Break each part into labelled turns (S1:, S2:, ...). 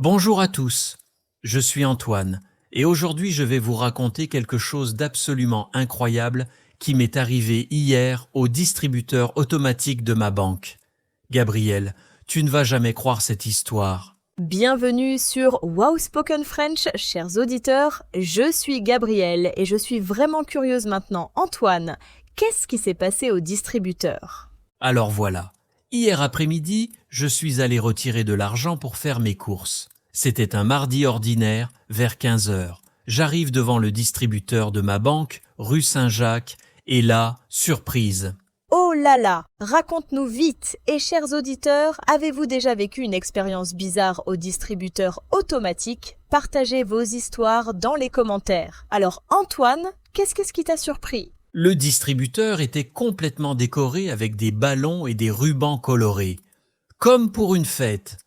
S1: Bonjour à tous, je suis Antoine et aujourd'hui je vais vous raconter quelque chose d'absolument incroyable qui m'est arrivé hier au distributeur automatique de ma banque. Gabriel, tu ne vas jamais croire cette histoire.
S2: Bienvenue sur Wow Spoken French, chers auditeurs. Je suis Gabrielle et je suis vraiment curieuse maintenant. Antoine, qu'est-ce qui s'est passé au distributeur?
S1: Alors voilà, hier après-midi, je suis allé retirer de l'argent pour faire mes courses. C'était un mardi ordinaire, vers 15 heures. J'arrive devant le distributeur de ma banque, rue Saint-Jacques, et là, surprise.
S2: Oh là là, raconte-nous vite. Et chers auditeurs, avez-vous déjà vécu une expérience bizarre au distributeur automatique? Partagez vos histoires dans les commentaires. Alors Antoine, qu'est-ce qui t'a surpris?
S1: Le distributeur était complètement décoré avec des ballons et des rubans colorés. Comme pour une fête.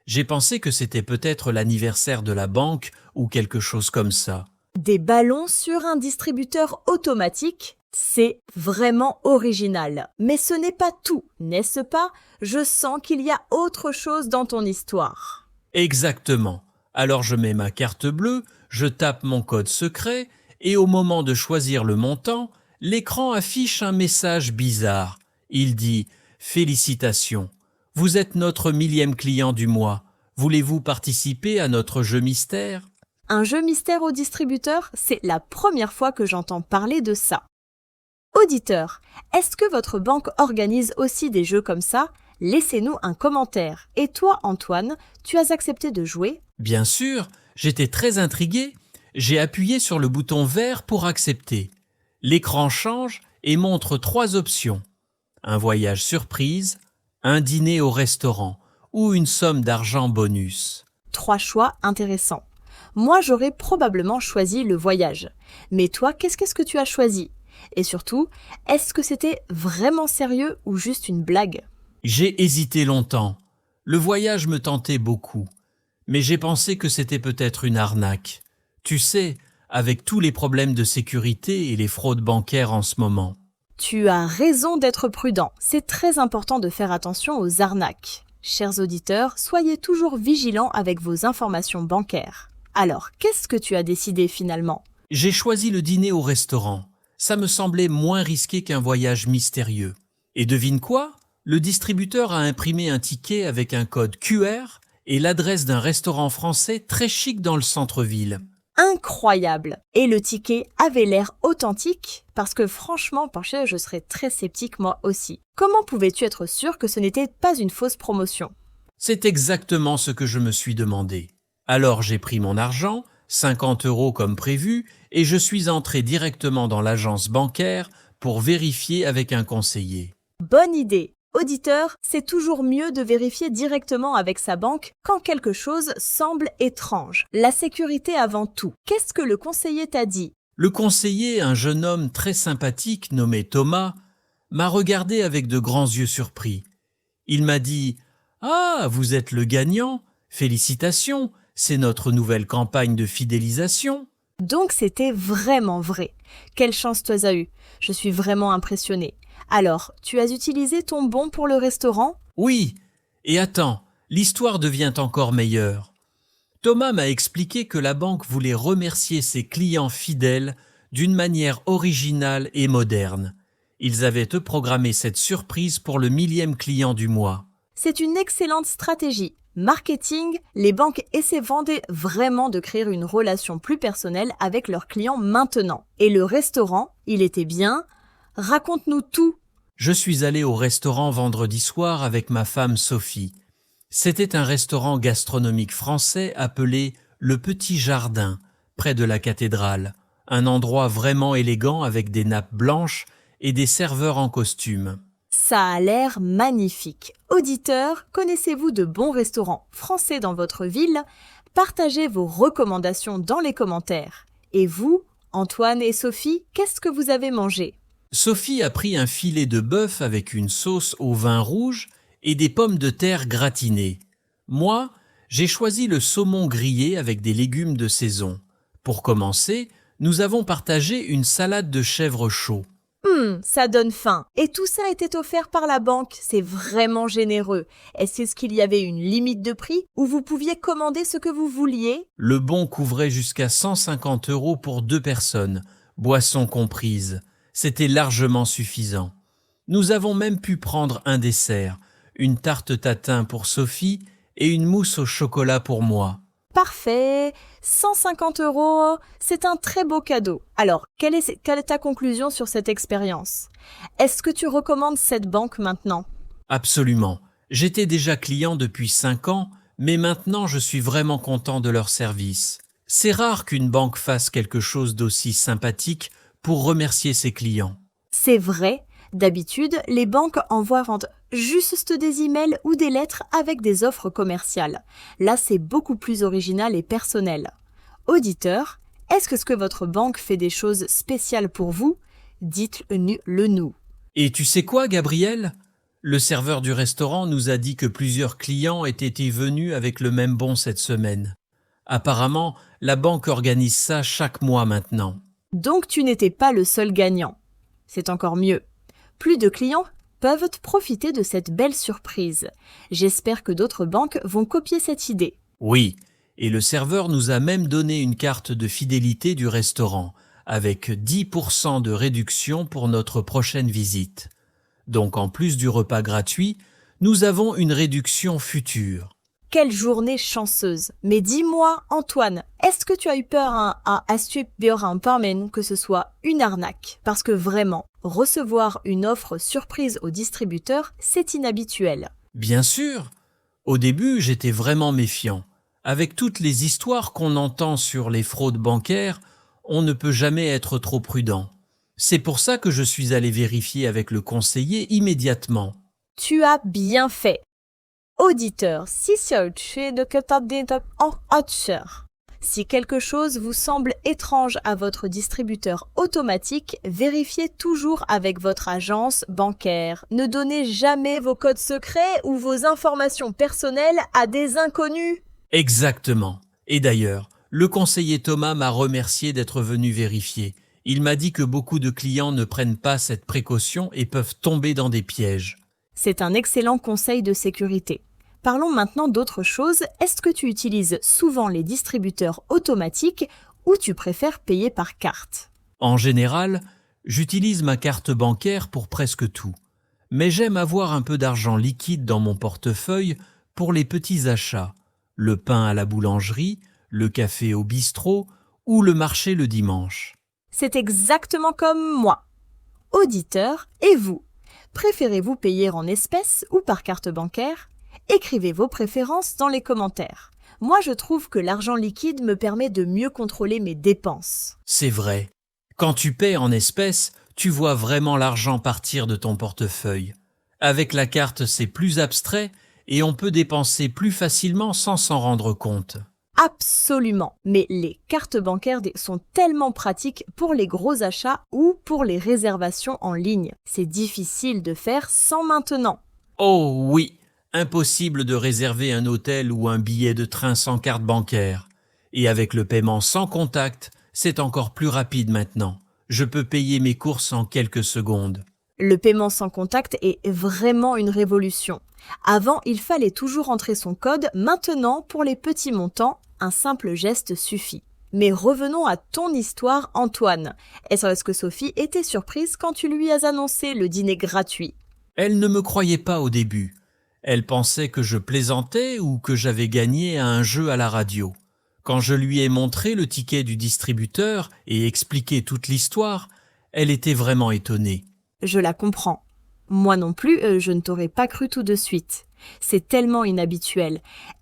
S1: J'ai pensé que c'était peut-être l'anniversaire de la banque ou quelque chose comme ça.
S2: Des ballons sur un distributeur automatique? C'est vraiment original. Mais ce n'est pas tout, n'est-ce pas? Je sens qu'il y a autre chose dans ton histoire.
S1: Exactement. Alors je mets ma carte bleue, je tape mon code secret et au moment de choisir le montant, l'écran affiche un message bizarre. Il dit « Félicitations, vous êtes notre 1000e client du mois. Voulez-vous participer à notre jeu mystère ?»
S2: Un jeu mystère au distributeur, c'est la première fois que j'entends parler de ça. Auditeur, est-ce que votre banque organise aussi des jeux comme ça? Laissez-nous un commentaire. Et toi, Antoine, tu as accepté de jouer?
S1: Bien sûr, j'étais très intrigué. J'ai appuyé sur le bouton vert pour accepter. L'écran change et montre 3 options. Un voyage surprise, un dîner au restaurant ou une somme d'argent bonus.
S2: 3 choix intéressants. Moi, j'aurais probablement choisi le voyage. Mais toi, qu'est-ce que tu as choisi? Et surtout, est-ce que c'était vraiment sérieux ou juste une blague?
S1: J'ai hésité longtemps. Le voyage me tentait beaucoup. Mais j'ai pensé que c'était peut-être une arnaque. Tu sais, avec tous les problèmes de sécurité et les fraudes bancaires en ce moment.
S2: Tu as raison d'être prudent. C'est très important de faire attention aux arnaques. Chers auditeurs, soyez toujours vigilants avec vos informations bancaires. Alors, qu'est-ce que tu as décidé finalement?
S1: J'ai choisi le dîner au restaurant. Ça me semblait moins risqué qu'un voyage mystérieux. Et devine quoi? Le distributeur a imprimé un ticket avec un code QR et l'adresse d'un restaurant français très chic dans le centre-ville.
S2: Incroyable! Et le ticket avait l'air authentique? Parce que franchement, penché, je serais très sceptique moi aussi. Comment pouvais-tu être sûr que ce n'était pas une fausse promotion?
S1: C'est exactement ce que je me suis demandé. Alors j'ai pris mon argent, 50 € comme prévu, et je suis entré directement dans l'agence bancaire pour vérifier avec un conseiller.
S2: Bonne idée! Auditeur, c'est toujours mieux de vérifier directement avec sa banque quand quelque chose semble étrange. La sécurité avant tout. Qu'est-ce que le conseiller t'a dit?
S1: Le conseiller, un jeune homme très sympathique nommé Thomas, m'a regardé avec de grands yeux surpris. Il m'a dit « Ah, vous êtes le gagnant, félicitations, c'est notre nouvelle campagne de fidélisation. »
S2: Donc c'était vraiment vrai. Quelle chance tu as eu. Je suis vraiment impressionnée. Alors, tu as utilisé ton bon pour le restaurant?
S1: Oui, et attends, l'histoire devient encore meilleure. Thomas m'a expliqué que la banque voulait remercier ses clients fidèles d'une manière originale et moderne. Ils avaient programmé cette surprise pour le 1000e client du mois.
S2: C'est une excellente stratégie. Marketing, les banques essaient vraiment de créer une relation plus personnelle avec leurs clients maintenant. Et le restaurant, il était bien? Raconte-nous tout.
S1: Je suis allé au restaurant vendredi soir avec ma femme Sophie. C'était un restaurant gastronomique français appelé Le Petit Jardin, près de la cathédrale. Un endroit vraiment élégant avec des nappes blanches et des serveurs en costume.
S2: Ça a l'air magnifique. Auditeurs, connaissez-vous de bons restaurants français dans votre ville? Partagez vos recommandations dans les commentaires. Et vous, Antoine et Sophie, qu'est-ce que vous avez mangé?
S1: Sophie a pris un filet de bœuf avec une sauce au vin rouge et des pommes de terre gratinées. Moi, j'ai choisi le saumon grillé avec des légumes de saison. Pour commencer, nous avons partagé une salade de chèvre chaud.
S2: Ça donne faim. Et tout ça était offert par la banque. C'est vraiment généreux. Est-ce qu'il y avait une limite de prix ou vous pouviez commander ce que vous vouliez?
S1: Le bon couvrait jusqu'à 150 € pour 2 personnes, boissons comprises. C'était largement suffisant. Nous avons même pu prendre un dessert, une tarte tatin pour Sophie et une mousse au chocolat pour moi.
S2: Parfait. 150 €, c'est un très beau cadeau. Alors, quelle est ta conclusion sur cette expérience? Est-ce que tu recommandes cette banque maintenant?
S1: Absolument. J'étais déjà client depuis 5 ans, mais maintenant je suis vraiment content de leur service. C'est rare qu'une banque fasse quelque chose d'aussi sympathique pour remercier ses clients.
S2: C'est vrai. D'habitude, les banques envoient juste des emails ou des lettres avec des offres commerciales. Là, c'est beaucoup plus original et personnel. Auditeur, est-ce que votre banque fait des choses spéciales pour vous? Dites-le nous.
S1: Et tu sais quoi, Gabriel? Le serveur du restaurant nous a dit que plusieurs clients étaient venus avec le même bon cette semaine. Apparemment, la banque organise ça chaque mois maintenant.
S2: Donc tu n'étais pas le seul gagnant. C'est encore mieux. Plus de clients peuvent profiter de cette belle surprise. J'espère que d'autres banques vont copier cette idée.
S1: Oui, et le serveur nous a même donné une carte de fidélité du restaurant, avec 10% de réduction pour notre prochaine visite. Donc en plus du repas gratuit, nous avons une réduction future.
S2: Quelle journée chanceuse. Mais dis-moi, Antoine, est-ce que tu as eu peur que ce soit une arnaque? Parce que vraiment, recevoir une offre surprise au distributeur, c'est inhabituel.
S1: Bien sûr. Au début, j'étais vraiment méfiant. Avec toutes les histoires qu'on entend sur les fraudes bancaires, on ne peut jamais être trop prudent. C'est pour ça que je suis allé vérifier avec le conseiller immédiatement.
S2: Tu as bien fait. Auditeur, si quelque chose vous semble étrange à votre distributeur automatique, vérifiez toujours avec votre agence bancaire. Ne donnez jamais vos codes secrets ou vos informations personnelles à des inconnus.
S1: Exactement. Et d'ailleurs, le conseiller Thomas m'a remercié d'être venu vérifier. Il m'a dit que beaucoup de clients ne prennent pas cette précaution et peuvent tomber dans des pièges.
S2: C'est un excellent conseil de sécurité. Parlons maintenant d'autre chose. Est-ce que tu utilises souvent les distributeurs automatiques ou tu préfères payer par carte?
S1: En général, j'utilise ma carte bancaire pour presque tout. Mais j'aime avoir un peu d'argent liquide dans mon portefeuille pour les petits achats. Le pain à la boulangerie, le café au bistrot ou le marché le dimanche.
S2: C'est exactement comme moi. Auditeur, et vous? Préférez-vous payer en espèces ou par carte bancaire? Écrivez vos préférences dans les commentaires. Moi, je trouve que l'argent liquide me permet de mieux contrôler mes dépenses.
S1: C'est vrai. Quand tu paies en espèces, tu vois vraiment l'argent partir de ton portefeuille. Avec la carte, c'est plus abstrait et on peut dépenser plus facilement sans s'en rendre compte.
S2: Absolument, mais les cartes bancaires sont tellement pratiques pour les gros achats ou pour les réservations en ligne. C'est difficile de faire sans maintenant.
S1: Oh oui, impossible de réserver un hôtel ou un billet de train sans carte bancaire. Et avec le paiement sans contact, c'est encore plus rapide maintenant. Je peux payer mes courses en quelques secondes.
S2: Le paiement sans contact est vraiment une révolution. Avant, il fallait toujours entrer son code. Maintenant, pour les petits montants, un simple geste suffit. Mais revenons à ton histoire, Antoine. Est-ce que Sophie était surprise quand tu lui as annoncé le dîner gratuit?
S1: Elle ne me croyait pas au début. Elle pensait que je plaisantais ou que j'avais gagné à un jeu à la radio. Quand je lui ai montré le ticket du distributeur et expliqué toute l'histoire, elle était vraiment étonnée.
S2: Je la comprends. Moi non plus, je ne t'aurais pas cru tout de suite. C'est tellement inhabituel.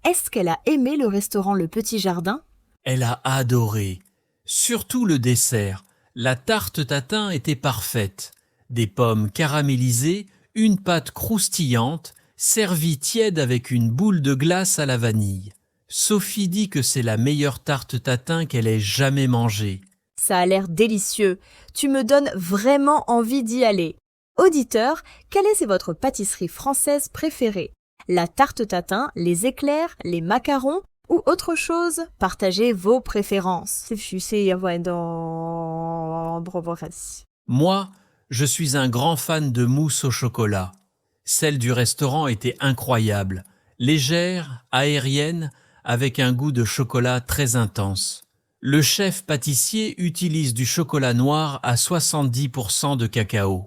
S2: Est-ce qu'elle a aimé le restaurant Le Petit Jardin?
S1: Elle a adoré. Surtout le dessert. La tarte tatin était parfaite. Des pommes caramélisées, une pâte croustillante, servie tiède avec une boule de glace à la vanille. Sophie dit que c'est la meilleure tarte tatin qu'elle ait jamais mangée.
S2: Ça a l'air délicieux. Tu me donnes vraiment envie d'y aller. Auditeur, quelle est votre pâtisserie française préférée? La tarte tatin, les éclairs, les macarons ou autre chose? Partagez vos préférences.
S1: Moi, Je suis un grand fan de mousse au chocolat. Celle du restaurant était incroyable, légère, aérienne, avec un goût de chocolat très intense. Le chef pâtissier utilise du chocolat noir à 70% de cacao.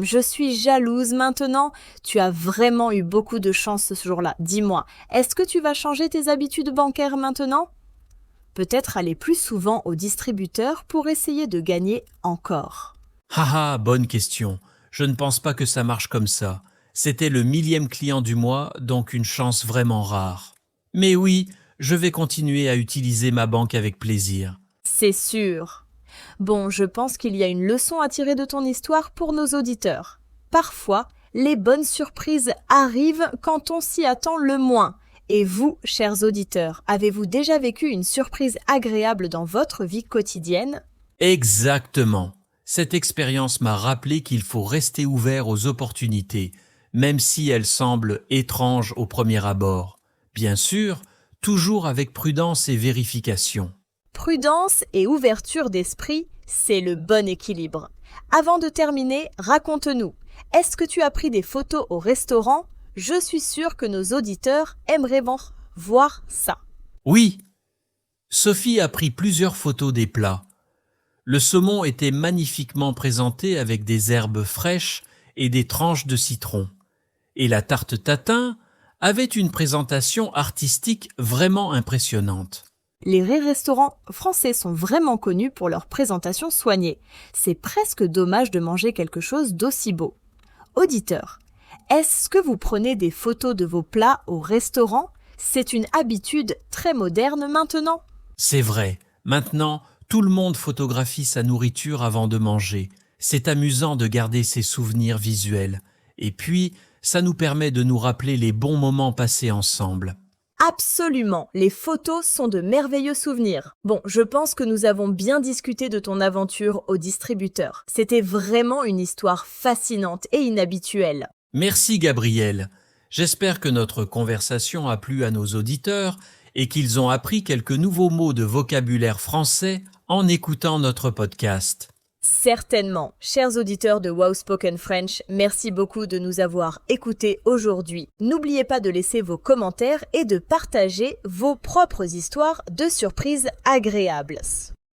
S2: Je suis jalouse maintenant. Tu as vraiment eu beaucoup de chance ce jour-là. Dis-moi, est-ce que tu vas changer tes habitudes bancaires maintenant? Peut-être aller plus souvent au distributeur pour essayer de gagner encore.
S1: Haha, bonne question. Je ne pense pas que ça marche comme ça. C'était le 1000e client du mois, donc une chance vraiment rare. Mais oui, je vais continuer à utiliser ma banque avec plaisir.
S2: C'est sûr. Bon, je pense qu'il y a une leçon à tirer de ton histoire pour nos auditeurs. Parfois, les bonnes surprises arrivent quand on s'y attend le moins. Et vous, chers auditeurs, avez-vous déjà vécu une surprise agréable dans votre vie quotidienne?
S1: Exactement. Cette expérience m'a rappelé qu'il faut rester ouvert aux opportunités, même si elles semblent étranges au premier abord. Bien sûr, toujours avec prudence et vérification.
S2: Prudence et ouverture d'esprit, c'est le bon équilibre. Avant de terminer, raconte-nous. Est-ce que tu as pris des photos au restaurant? Je suis sûre que nos auditeurs aimeraient voir ça.
S1: Oui, Sophie a pris plusieurs photos des plats. Le saumon était magnifiquement présenté avec des herbes fraîches et des tranches de citron. Et la tarte tatin avait une présentation artistique vraiment impressionnante.
S2: Les restaurants français sont vraiment connus pour leur présentation soignée. C'est presque dommage de manger quelque chose d'aussi beau. Auditeurs, est-ce que vous prenez des photos de vos plats au restaurant? C'est une habitude très moderne maintenant.
S1: C'est vrai, maintenant, tout le monde photographie sa nourriture avant de manger. C'est amusant de garder ces souvenirs visuels. Et puis, ça nous permet de nous rappeler les bons moments passés ensemble.
S2: Absolument, les photos sont de merveilleux souvenirs. Bon, je pense que nous avons bien discuté de ton aventure au distributeur. C'était vraiment une histoire fascinante et inhabituelle.
S1: Merci Gabriel. J'espère que notre conversation a plu à nos auditeurs et qu'ils ont appris quelques nouveaux mots de vocabulaire français en écoutant notre podcast.
S2: Certainement. Chers auditeurs de Wow Spoken French, merci beaucoup de nous avoir écoutés aujourd'hui. N'oubliez pas de laisser vos commentaires et de partager vos propres histoires de surprises agréables.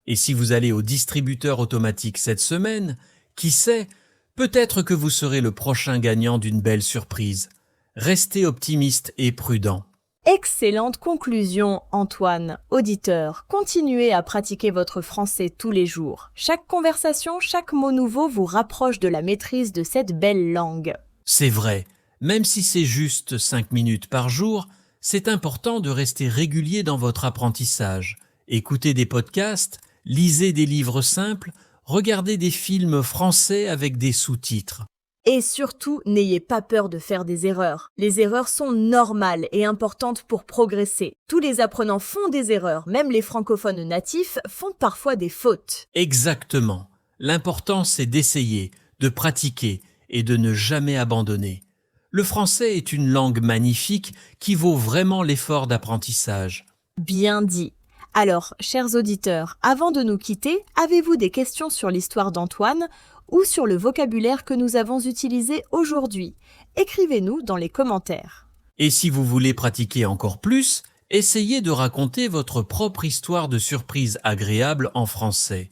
S1: Et si vous allez au distributeur automatique cette semaine, qui sait, peut-être que vous serez le prochain gagnant d'une belle surprise. Restez optimiste et prudent.
S2: Excellente conclusion, Antoine. Auditeur, continuez à pratiquer votre français tous les jours. Chaque conversation, chaque mot nouveau vous rapproche de la maîtrise de cette belle langue.
S1: C'est vrai, même si c'est juste 5 minutes par jour, c'est important de rester régulier dans votre apprentissage. Écoutez des podcasts, lisez des livres simples, regardez des films français avec des sous-titres.
S2: Et surtout, n'ayez pas peur de faire des erreurs. Les erreurs sont normales et importantes pour progresser. Tous les apprenants font des erreurs, même les francophones natifs font parfois des fautes.
S1: Exactement. L'important, c'est d'essayer, de pratiquer et de ne jamais abandonner. Le français est une langue magnifique qui vaut vraiment l'effort d'apprentissage.
S2: Bien dit. Alors, chers auditeurs, avant de nous quitter, avez-vous des questions sur l'histoire d'Antoine ou sur le vocabulaire que nous avons utilisé aujourd'hui? Écrivez-nous dans les commentaires.
S1: Et si vous voulez pratiquer encore plus, essayez de raconter votre propre histoire de surprise agréable en français.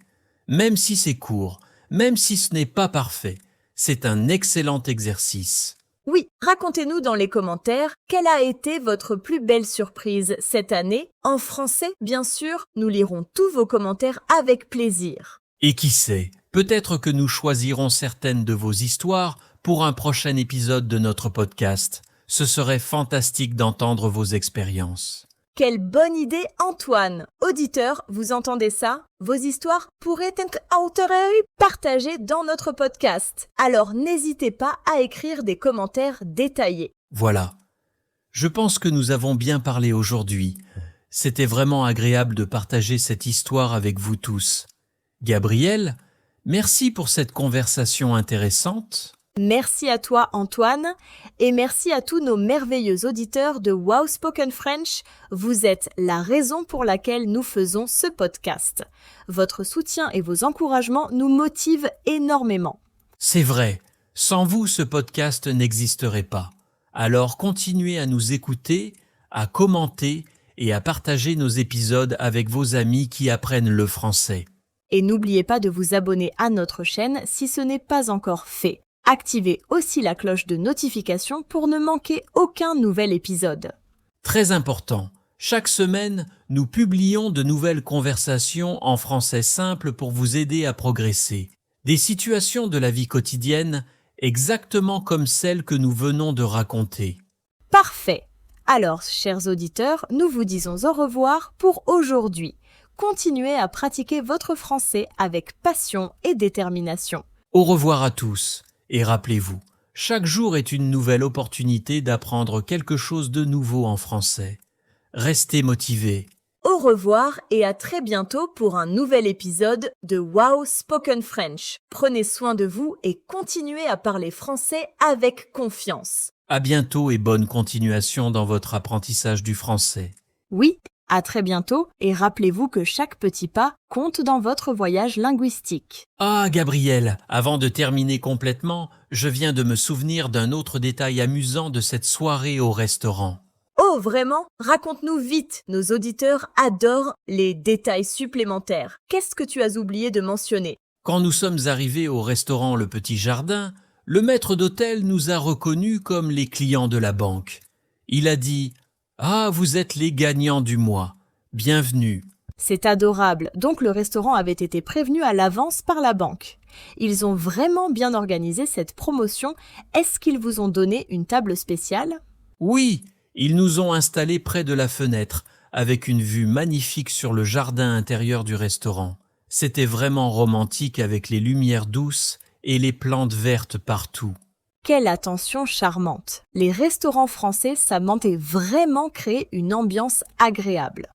S1: Même si c'est court, même si ce n'est pas parfait, c'est un excellent exercice.
S2: Oui, racontez-nous dans les commentaires quelle a été votre plus belle surprise cette année. En français, bien sûr, nous lirons tous vos commentaires avec plaisir.
S1: Et qui sait, peut-être que nous choisirons certaines de vos histoires pour un prochain épisode de notre podcast. Ce serait fantastique d'entendre vos expériences.
S2: Quelle bonne idée, Antoine! Auditeurs, vous entendez ça? Vos histoires pourraient être partagées dans notre podcast. Alors n'hésitez pas à écrire des commentaires détaillés.
S1: Voilà. Je pense que nous avons bien parlé aujourd'hui. C'était vraiment agréable de partager cette histoire avec vous tous. Gabriel, merci pour cette conversation intéressante.
S2: Merci à toi, Antoine, et merci à tous nos merveilleux auditeurs de Wow Spoken French. Vous êtes la raison pour laquelle nous faisons ce podcast. Votre soutien et vos encouragements nous motivent énormément.
S1: C'est vrai, sans vous ce podcast n'existerait pas. Alors continuez à nous écouter, à commenter et à partager nos épisodes avec vos amis qui apprennent le français.
S2: Et n'oubliez pas de vous abonner à notre chaîne si ce n'est pas encore fait. Activez aussi la cloche de notification pour ne manquer aucun nouvel épisode.
S1: Très important, chaque semaine, nous publions de nouvelles conversations en français simple pour vous aider à progresser. Des situations de la vie quotidienne, exactement comme celles que nous venons de raconter.
S2: Parfait. Alors, chers auditeurs, nous vous disons au revoir pour aujourd'hui. Continuez à pratiquer votre français avec passion et détermination.
S1: Au revoir à tous, et rappelez-vous, chaque jour est une nouvelle opportunité d'apprendre quelque chose de nouveau en français. Restez motivés.
S2: Au revoir et à très bientôt pour un nouvel épisode de Wow Spoken French. Prenez soin de vous et continuez à parler français avec confiance.
S1: À bientôt et bonne continuation dans votre apprentissage du français.
S2: Oui, à très bientôt et rappelez-vous que chaque petit pas compte dans votre voyage linguistique.
S1: Ah, Gabriel, avant de terminer complètement, je viens de me souvenir d'un autre détail amusant de cette soirée au restaurant.
S2: Oh, vraiment? Raconte-nous vite. Nos auditeurs adorent les détails supplémentaires. Qu'est-ce que tu as oublié de mentionner?
S1: Quand nous sommes arrivés au restaurant Le Petit Jardin, le maître d'hôtel nous a reconnus comme les clients de la banque. Il a dit « Ah, vous êtes les gagnants du mois. Bienvenue. »
S2: C'est adorable. Donc le restaurant avait été prévenu à l'avance par la banque. Ils ont vraiment bien organisé cette promotion. Est-ce qu'ils vous ont donné une table spéciale?
S1: Oui, ils nous ont installés près de la fenêtre, avec une vue magnifique sur le jardin intérieur du restaurant. C'était vraiment romantique avec les lumières douces et les plantes vertes partout.
S2: Quelle attention charmante. Les restaurants français savent vraiment créer une ambiance agréable.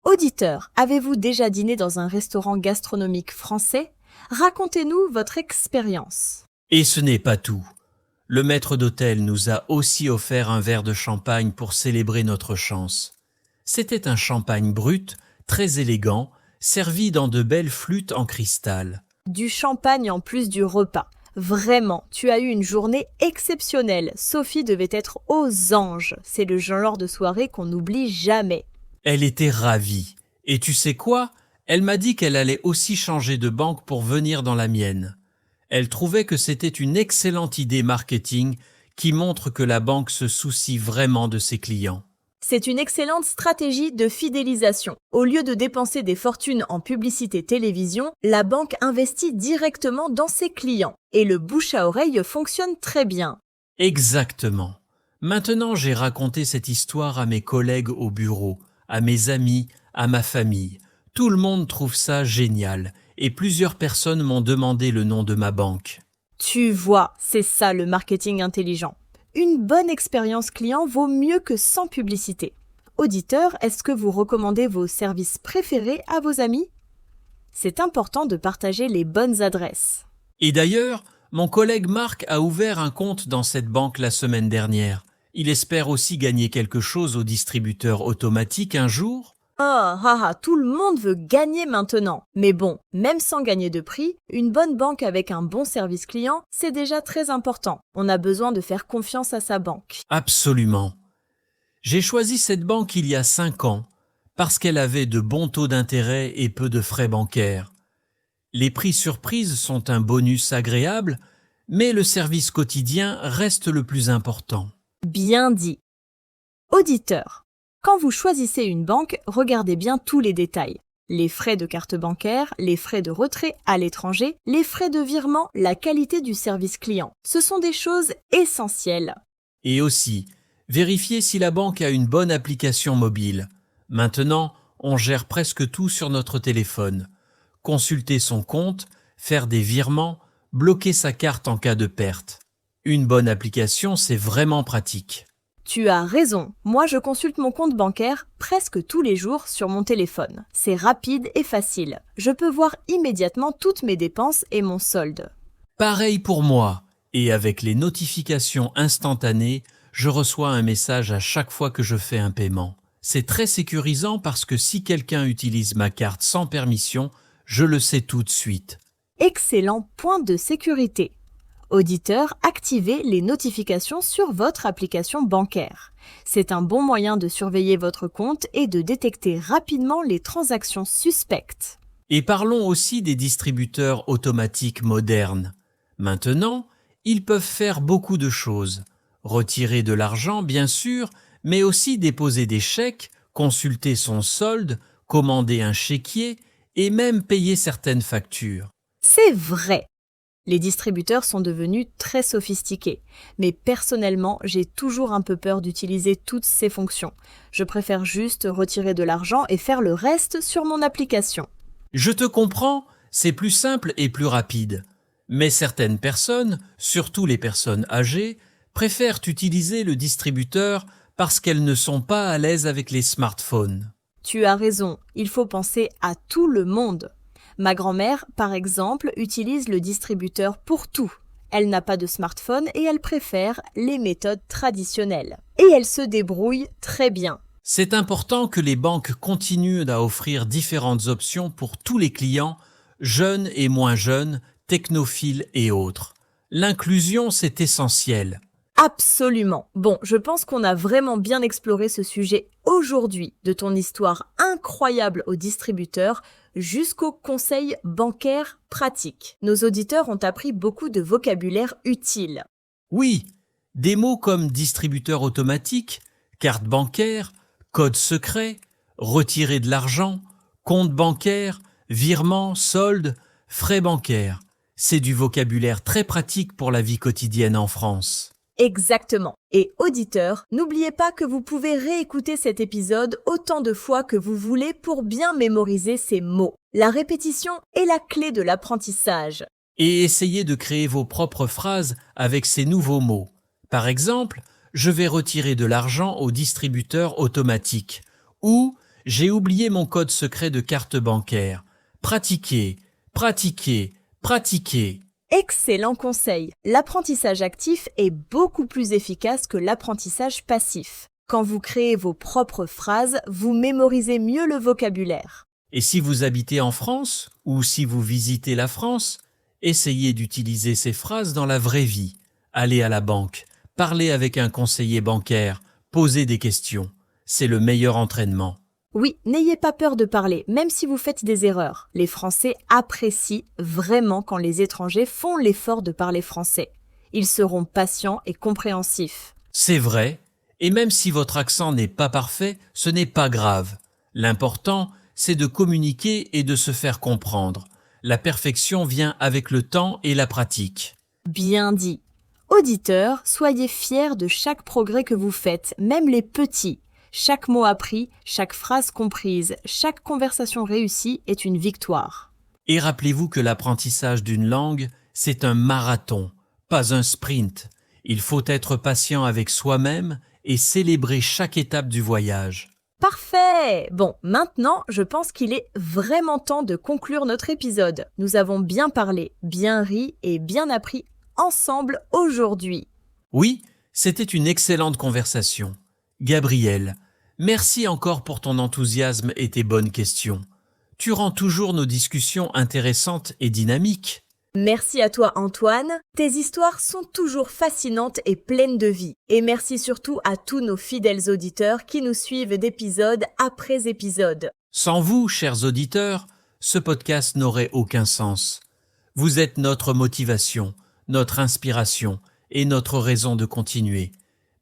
S2: Auditeurs, avez-vous déjà dîné dans un restaurant gastronomique français? Racontez-nous votre expérience.
S1: Et ce n'est pas tout. Le maître d'hôtel nous a aussi offert un verre de champagne pour célébrer notre chance. C'était un champagne brut, très élégant, servi dans de belles flûtes en cristal.
S2: Du champagne en plus du repas. Vraiment, tu as eu une journée exceptionnelle. Sophie devait être aux anges. C'est le genre de soirée qu'on n'oublie jamais.
S1: Elle était ravie. Et tu sais quoi? Elle m'a dit qu'elle allait aussi changer de banque pour venir dans la mienne. Elle trouvait que c'était une excellente idée marketing qui montre que la banque se soucie vraiment de ses clients.
S2: C'est une excellente stratégie de fidélisation. Au lieu de dépenser des fortunes en publicité télévision, la banque investit directement dans ses clients. Et le bouche à oreille fonctionne très bien.
S1: Exactement. Maintenant, j'ai raconté cette histoire à mes collègues au bureau, à mes amis, à ma famille. Tout le monde trouve ça génial et plusieurs personnes m'ont demandé le nom de ma banque.
S2: Tu vois, c'est ça le marketing intelligent. Une bonne expérience client vaut mieux que sans publicité. Auditeurs, est-ce que vous recommandez vos services préférés à vos amis? C'est important de partager les bonnes adresses.
S1: Et d'ailleurs, mon collègue Marc a ouvert un compte dans cette banque la semaine dernière. Il espère aussi gagner quelque chose au distributeur automatique un jour.
S2: Tout le monde veut gagner maintenant. Mais bon, même sans gagner de prix, une bonne banque avec un bon service client, c'est déjà très important. On a besoin de faire confiance à sa banque.
S1: Absolument. J'ai choisi cette banque il y a 5 ans parce qu'elle avait de bons taux d'intérêt et peu de frais bancaires. Les prix surprises sont un bonus agréable, mais le service quotidien reste le plus important.
S2: Bien dit. Auditeurs, quand vous choisissez une banque, regardez bien tous les détails. Les frais de carte bancaire, les frais de retrait à l'étranger, les frais de virement, la qualité du service client. Ce sont des choses essentielles.
S1: Et aussi, vérifiez si la banque a une bonne application mobile. Maintenant, on gère presque tout sur notre téléphone. Consulter son compte, faire des virements, bloquer sa carte en cas de perte. Une bonne application, c'est vraiment pratique.
S2: Tu as raison, moi je consulte mon compte bancaire presque tous les jours sur mon téléphone. C'est rapide et facile. Je peux voir immédiatement toutes mes dépenses et mon solde.
S1: Pareil pour moi, et avec les notifications instantanées, je reçois un message à chaque fois que je fais un paiement. C'est très sécurisant parce que si quelqu'un utilise ma carte sans permission, je le sais tout de suite.
S2: Excellent point de sécurité. Auditeur, activez les notifications sur votre application bancaire. C'est un bon moyen de surveiller votre compte et de détecter rapidement les transactions suspectes.
S1: Et parlons aussi des distributeurs automatiques modernes. Maintenant, ils peuvent faire beaucoup de choses. Retirer de l'argent, bien sûr, mais aussi déposer des chèques, consulter son solde, commander un chéquier et même payer certaines factures.
S2: C'est vrai! Les distributeurs sont devenus très sophistiqués, mais personnellement, j'ai toujours un peu peur d'utiliser toutes ces fonctions. Je préfère juste retirer de l'argent et faire le reste sur mon application.
S1: Je te comprends, c'est plus simple et plus rapide. Mais certaines personnes, surtout les personnes âgées, préfèrent utiliser le distributeur parce qu'elles ne sont pas à l'aise avec les smartphones.
S2: Tu as raison, il faut penser à tout le monde. Ma grand-mère, par exemple, utilise le distributeur pour tout. Elle n'a pas de smartphone et elle préfère les méthodes traditionnelles. Et elle se débrouille très bien.
S1: C'est important que les banques continuent à offrir différentes options pour tous les clients, jeunes et moins jeunes, technophiles et autres. L'inclusion, c'est essentiel.
S2: Absolument. Bon, je pense qu'on a vraiment bien exploré ce sujet aujourd'hui, de ton histoire incroyable au distributeur jusqu'aux conseils bancaires pratiques. Nos auditeurs ont appris beaucoup de vocabulaire utile.
S1: Oui, des mots comme distributeur automatique, carte bancaire, code secret, retirer de l'argent, compte bancaire, virement, solde, frais bancaires. C'est du vocabulaire très pratique pour la vie quotidienne en France.
S2: Exactement. Et auditeurs, n'oubliez pas que vous pouvez réécouter cet épisode autant de fois que vous voulez pour bien mémoriser ces mots. La répétition est la clé de l'apprentissage.
S1: Et essayez de créer vos propres phrases avec ces nouveaux mots. Par exemple, je vais retirer de l'argent au distributeur automatique. Ou j'ai oublié mon code secret de carte bancaire. Pratiquez, pratiquez, pratiquez.
S2: Excellent conseil. L'apprentissage actif est beaucoup plus efficace que l'apprentissage passif. Quand vous créez vos propres phrases, vous mémorisez mieux le vocabulaire.
S1: Et si vous habitez en France, ou si vous visitez la France, essayez d'utiliser ces phrases dans la vraie vie. Allez à la banque, parlez avec un conseiller bancaire, posez des questions. C'est le meilleur entraînement.
S2: Oui, n'ayez pas peur de parler, même si vous faites des erreurs. Les Français apprécient vraiment quand les étrangers font l'effort de parler français. Ils seront patients et compréhensifs.
S1: C'est vrai, et même si votre accent n'est pas parfait, ce n'est pas grave. L'important, c'est de communiquer et de se faire comprendre. La perfection vient avec le temps et la pratique.
S2: Bien dit. Auditeurs, soyez fiers de chaque progrès que vous faites, même les petits. Chaque mot appris, chaque phrase comprise, chaque conversation réussie est une victoire.
S1: Et rappelez-vous que l'apprentissage d'une langue, c'est un marathon, pas un sprint. Il faut être patient avec soi-même et célébrer chaque étape du voyage.
S2: Parfait! Bon, maintenant, je pense qu'il est vraiment temps de conclure notre épisode. Nous avons bien parlé, bien ri et bien appris ensemble aujourd'hui.
S1: Oui, c'était une excellente conversation. Gabriel, merci encore pour ton enthousiasme et tes bonnes questions. Tu rends toujours nos discussions intéressantes et dynamiques.
S2: Merci à toi Antoine, tes histoires sont toujours fascinantes et pleines de vie. Et merci surtout à tous nos fidèles auditeurs qui nous suivent d'épisode après épisode.
S1: Sans vous, chers auditeurs, ce podcast n'aurait aucun sens. Vous êtes notre motivation, notre inspiration et notre raison de continuer.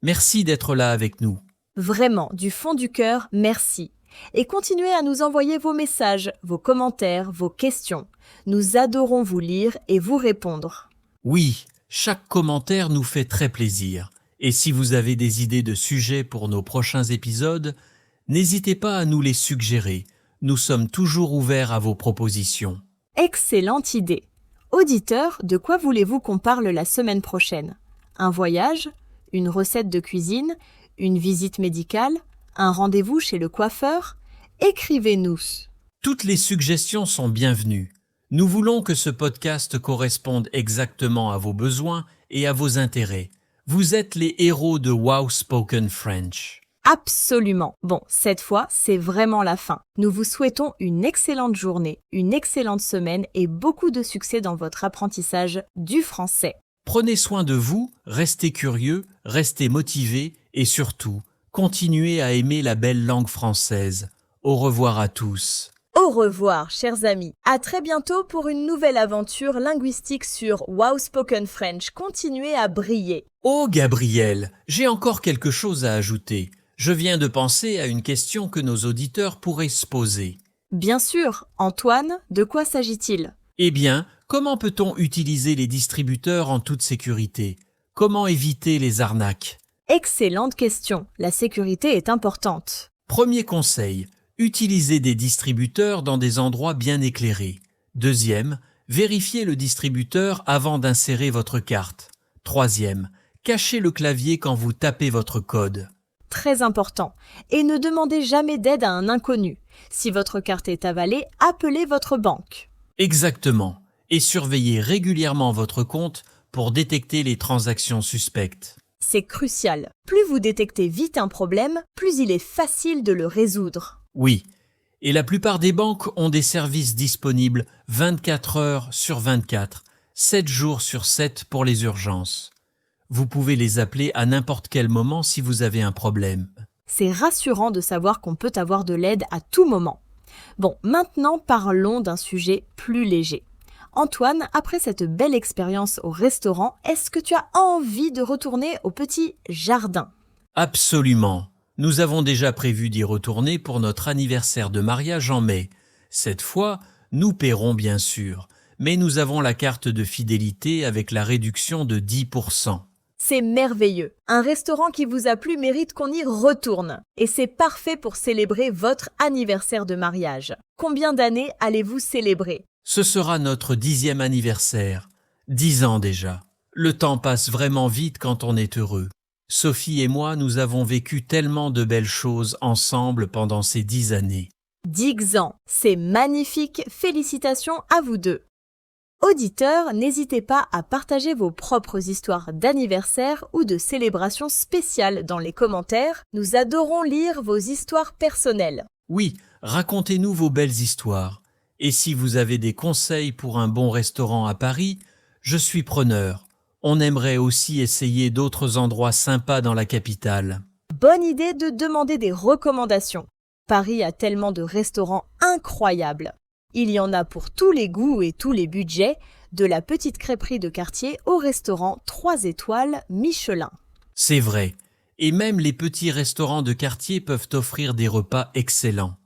S1: Merci d'être là avec nous.
S2: Vraiment, du fond du cœur, merci. Et continuez à nous envoyer vos messages, vos commentaires, vos questions. Nous adorons vous lire et vous répondre.
S1: Oui, chaque commentaire nous fait très plaisir. Et si vous avez des idées de sujets pour nos prochains épisodes, n'hésitez pas à nous les suggérer. Nous sommes toujours ouverts à vos propositions.
S2: Excellente idée. Auditeurs, de quoi voulez-vous qu'on parle la semaine prochaine? Un voyage? Une recette de cuisine? Une visite médicale? Un rendez-vous chez le coiffeur? Écrivez-nous.
S1: Toutes les suggestions sont bienvenues. Nous voulons que ce podcast corresponde exactement à vos besoins et à vos intérêts. Vous êtes les héros de Wow Spoken French.
S2: Absolument. Bon, cette fois, c'est vraiment la fin. Nous vous souhaitons une excellente journée, une excellente semaine et beaucoup de succès dans votre apprentissage du français.
S1: Prenez soin de vous, restez curieux, restez motivés et surtout, continuez à aimer la belle langue française. Au revoir à tous.
S2: Au revoir, chers amis. À très bientôt pour une nouvelle aventure linguistique sur Wow Spoken French. Continuez à briller.
S1: Oh Gabriel, j'ai encore quelque chose à ajouter. Je viens de penser à une question que nos auditeurs pourraient se poser.
S2: Bien sûr, Antoine, de quoi s'agit-il?
S1: Eh bien, comment peut-on utiliser les distributeurs en toute sécurité? Comment éviter les arnaques?
S2: Excellente question. La sécurité est importante.
S1: Premier conseil, utilisez des distributeurs dans des endroits bien éclairés. Deuxième, vérifiez le distributeur avant d'insérer votre carte. Troisième, cachez le clavier quand vous tapez votre code.
S2: Très important. Et ne demandez jamais d'aide à un inconnu. Si votre carte est avalée, appelez votre banque.
S1: Exactement. Et surveillez régulièrement votre compte pour détecter les transactions suspectes.
S2: C'est crucial. Plus vous détectez vite un problème, plus il est facile de le résoudre.
S1: Oui. Et la plupart des banques ont des services disponibles 24 heures sur 24, 7 jours sur 7 pour les urgences. Vous pouvez les appeler à n'importe quel moment si vous avez un problème.
S2: C'est rassurant de savoir qu'on peut avoir de l'aide à tout moment. Bon, maintenant parlons d'un sujet plus léger. Antoine, après cette belle expérience au restaurant, est-ce que tu as envie de retourner au petit jardin?
S1: Absolument. Nous avons déjà prévu d'y retourner pour notre anniversaire de mariage en mai. Cette fois, nous paierons bien sûr, mais nous avons la carte de fidélité avec la réduction de 10%.
S2: C'est merveilleux. Un restaurant qui vous a plu mérite qu'on y retourne. Et c'est parfait pour célébrer votre anniversaire de mariage. Combien d'années allez-vous célébrer?
S1: Ce sera notre 10e anniversaire. 10 ans déjà. Le temps passe vraiment vite quand on est heureux. Sophie et moi, nous avons vécu tellement de belles choses ensemble pendant ces 10 années.
S2: 10 ans, c'est magnifique. Félicitations à vous deux. Auditeurs, n'hésitez pas à partager vos propres histoires d'anniversaire ou de célébrations spéciales dans les commentaires. Nous adorons lire vos histoires personnelles.
S1: Oui, racontez-nous vos belles histoires. Et si vous avez des conseils pour un bon restaurant à Paris, je suis preneur. On aimerait aussi essayer d'autres endroits sympas dans la capitale.
S2: Bonne idée de demander des recommandations. Paris a tellement de restaurants incroyables. Il y en a pour tous les goûts et tous les budgets, de la petite crêperie de quartier au restaurant 3 étoiles Michelin.
S1: C'est vrai. Et même les petits restaurants de quartier peuvent offrir des repas excellents.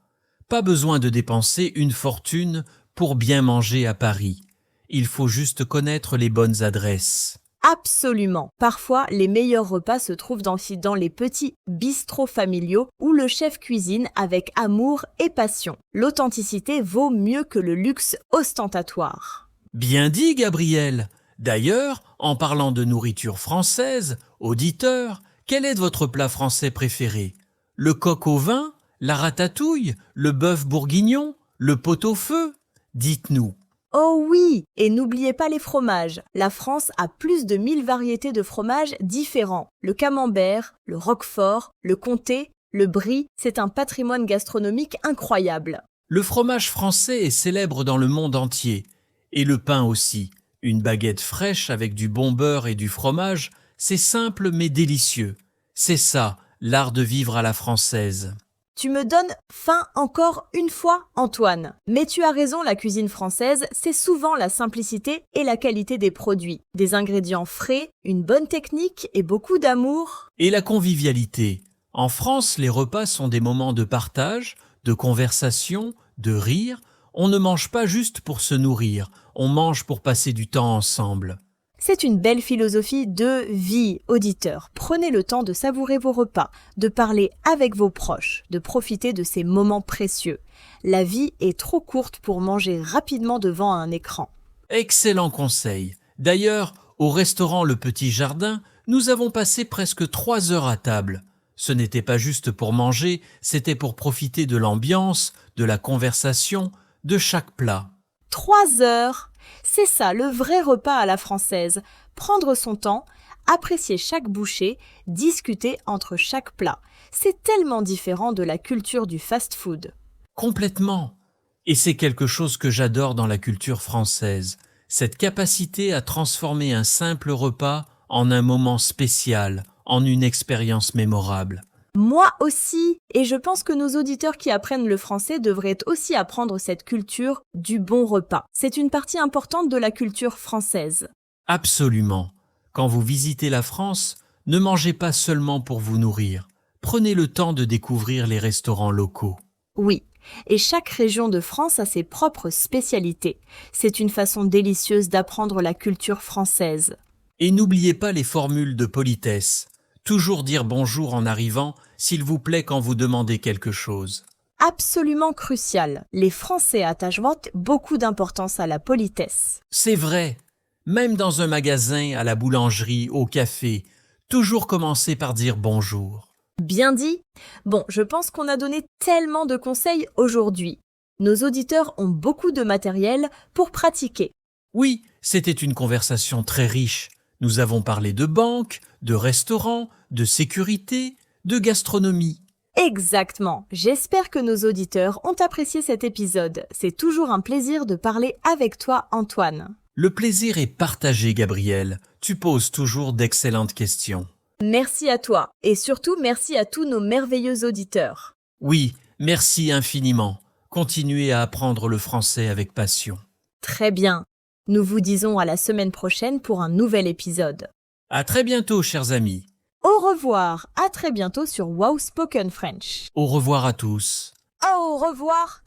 S1: Pas besoin de dépenser une fortune pour bien manger à Paris. Il faut juste connaître les bonnes adresses.
S2: Absolument. Parfois, les meilleurs repas se trouvent dans les petits bistrots familiaux où le chef cuisine avec amour et passion. L'authenticité vaut mieux que le luxe ostentatoire.
S1: Bien dit, Gabriel. D'ailleurs, en parlant de nourriture française, auditeur, quel est votre plat français préféré? Le coq au vin? La ratatouille? Le bœuf bourguignon? Le pot-au-feu? Dites-nous.
S2: Oh oui, et n'oubliez pas les fromages. La France a plus de 1000 variétés de fromages différents. Le camembert, le roquefort, le comté, le brie, c'est un patrimoine gastronomique incroyable.
S1: Le fromage français est célèbre dans le monde entier. Et le pain aussi. Une baguette fraîche avec du bon beurre et du fromage, c'est simple mais délicieux. C'est ça, l'art de vivre à la française.
S2: Tu me donnes faim encore une fois, Antoine. Mais tu as raison, la cuisine française, c'est souvent la simplicité et la qualité des produits. Des ingrédients frais, une bonne technique et beaucoup d'amour.
S1: Et la convivialité. En France, les repas sont des moments de partage, de conversation, de rire. On ne mange pas juste pour se nourrir, on mange pour passer du temps ensemble.
S2: C'est une belle philosophie de vie, auditeur. Prenez le temps de savourer vos repas, de parler avec vos proches, de profiter de ces moments précieux. La vie est trop courte pour manger rapidement devant un écran.
S1: Excellent conseil. D'ailleurs, au restaurant Le Petit Jardin, nous avons passé presque 3 heures à table. Ce n'était pas juste pour manger, c'était pour profiter de l'ambiance, de la conversation, de chaque plat.
S2: 3 heures! C'est ça, le vrai repas à la française. Prendre son temps, apprécier chaque bouchée, discuter entre chaque plat. C'est tellement différent de la culture du fast-food.
S1: Complètement. Et c'est quelque chose que j'adore dans la culture française. cette capacité à transformer un simple repas en un moment spécial, en une expérience mémorable.
S2: Moi aussi, et je pense que nos auditeurs qui apprennent le français devraient aussi apprendre cette culture du bon repas. C'est une partie importante de la culture française.
S1: Absolument. Quand vous visitez la France, ne mangez pas seulement pour vous nourrir. Prenez le temps de découvrir les restaurants locaux.
S2: Oui, et chaque région de France a ses propres spécialités. C'est une façon délicieuse d'apprendre la culture française.
S1: Et n'oubliez pas les formules de politesse. Toujours dire bonjour en arrivant, s'il vous plaît quand vous demandez quelque chose.
S2: Absolument crucial. Les Français attachent beaucoup d'importance à la politesse.
S1: C'est vrai. Même dans un magasin, à la boulangerie, au café, toujours commencer par dire bonjour.
S2: Bien dit. Bon, je pense qu'on a donné tellement de conseils aujourd'hui. Nos auditeurs ont beaucoup de matériel pour pratiquer.
S1: Oui, c'était une conversation très riche. Nous avons parlé de banque, de restaurants, de sécurité, de gastronomie.
S2: Exactement. J'espère que nos auditeurs ont apprécié cet épisode. C'est toujours un plaisir de parler avec toi, Antoine.
S1: Le plaisir est partagé, Gabriel. Tu poses toujours d'excellentes questions.
S2: Merci à toi et surtout merci à tous nos merveilleux auditeurs.
S1: Oui, merci infiniment. Continuez à apprendre le français avec passion.
S2: Très bien. Nous vous disons à la semaine prochaine pour un nouvel épisode.
S1: À très bientôt, chers amis.
S2: Au revoir. À très bientôt sur Wow Spoken French.
S1: Au revoir à tous.
S2: Au revoir.